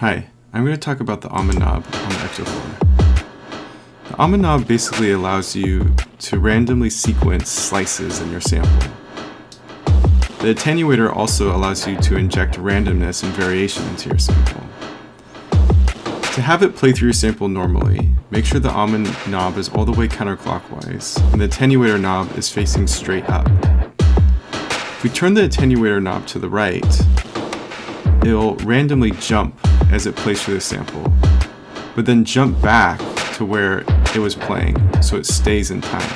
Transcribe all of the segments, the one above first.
Hi, I'm going to talk about the almond knob on the ectocore. The almond knob basically allows you to randomly sequence slices in your sample. The attenuator also allows you to inject randomness and variation into your sample. To have it play through your sample normally, make sure the almond knob is all the way counterclockwise and the attenuator knob is facing straight up. If we turn the attenuator knob to the right, it'll randomly jump as it plays through the sample, but then jump back to where it was playing so it stays in time.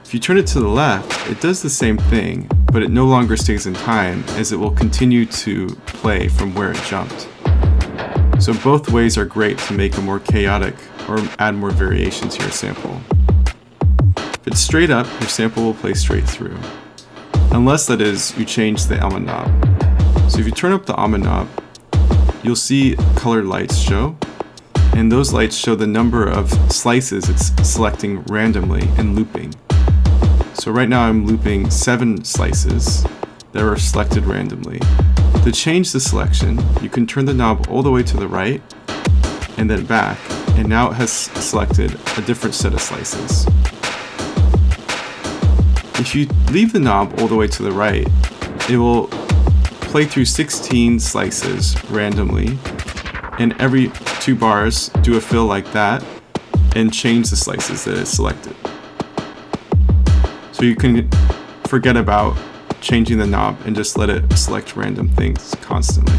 If you turn it to the left, it does the same thing, but it no longer stays in time as it will continue to play from where it jumped. So both ways are great to make a more chaotic or add more variation to your sample. If it's straight up, your sample will play straight through, unless that is you change the almond knob. So if you turn up the almond knob, you'll see colored lights show, and those lights show the number of slices it's selecting randomly and looping. So right now I'm looping 7 slices that are selected randomly. To change the selection, you can turn the knob all the way to the right and then back, and now it has selected a different set of slices. If you leave the knob all the way to the right, it will play through 16 slices randomly, and every 2 bars do a fill like that and change the slices that it's selected. So you can forget about changing the knob and just let it select random things constantly.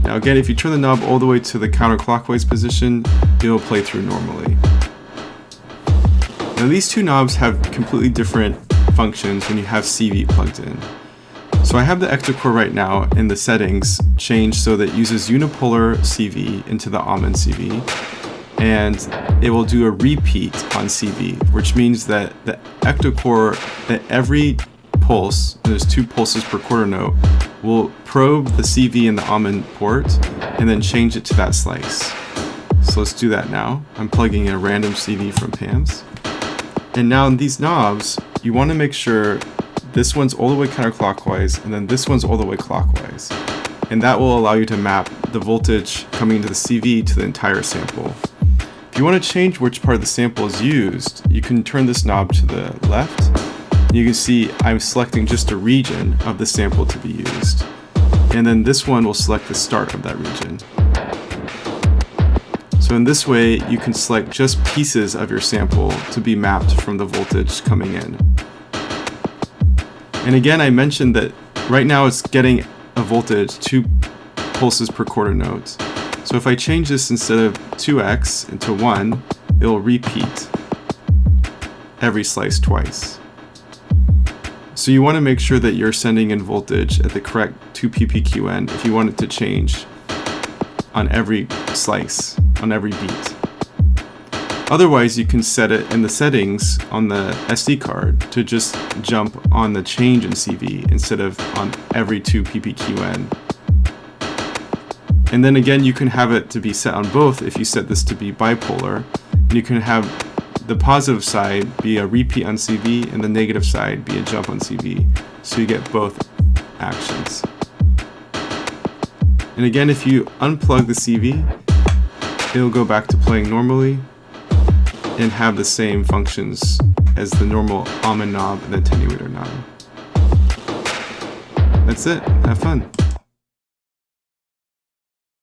Now again, if you turn the knob all the way to the counterclockwise position, it will play through normally. Now these two knobs have completely different functions when you have CV plugged in. So I have the ectocore right now in the settings changed so that it uses unipolar CV into the almond CV, and it will do a repeat on CV, which means that the ectocore, at every pulse, and there's 2 pulses per quarter note, will probe the CV in the almond port and then change it to that slice. So let's do that now. I'm plugging in a random CV from Pam's. And now in these knobs, you want to make sure this one's all the way counterclockwise and then this one's all the way clockwise. And that will allow you to map the voltage coming into the CV to the entire sample. If you want to change which part of the sample is used, you can turn this knob to the left. You can see I'm selecting just a region of the sample to be used. And then this one will select the start of that region. So in this way, you can select just pieces of your sample to be mapped from the voltage coming in. And again, I mentioned that right now it's getting a voltage 2 pulses per quarter note. So if I change this instead of 2x into 1, it will repeat every slice twice. So you want to make sure that you're sending in voltage at the correct 2 ppqn if you want it to change on every slice, on every beat. Otherwise, you can set it in the settings on the SD card to just jump on the change in CV instead of on every 2 ppqn. And then again, you can have it to be set on both if you set this to be bipolar. And you can have the positive side be a repeat on CV and the negative side be a jump on CV. So you get both actions. And again, if you unplug the CV, it'll go back to playing normally and have the same functions as the normal almond knob and the attenuator knob. That's it. Have fun.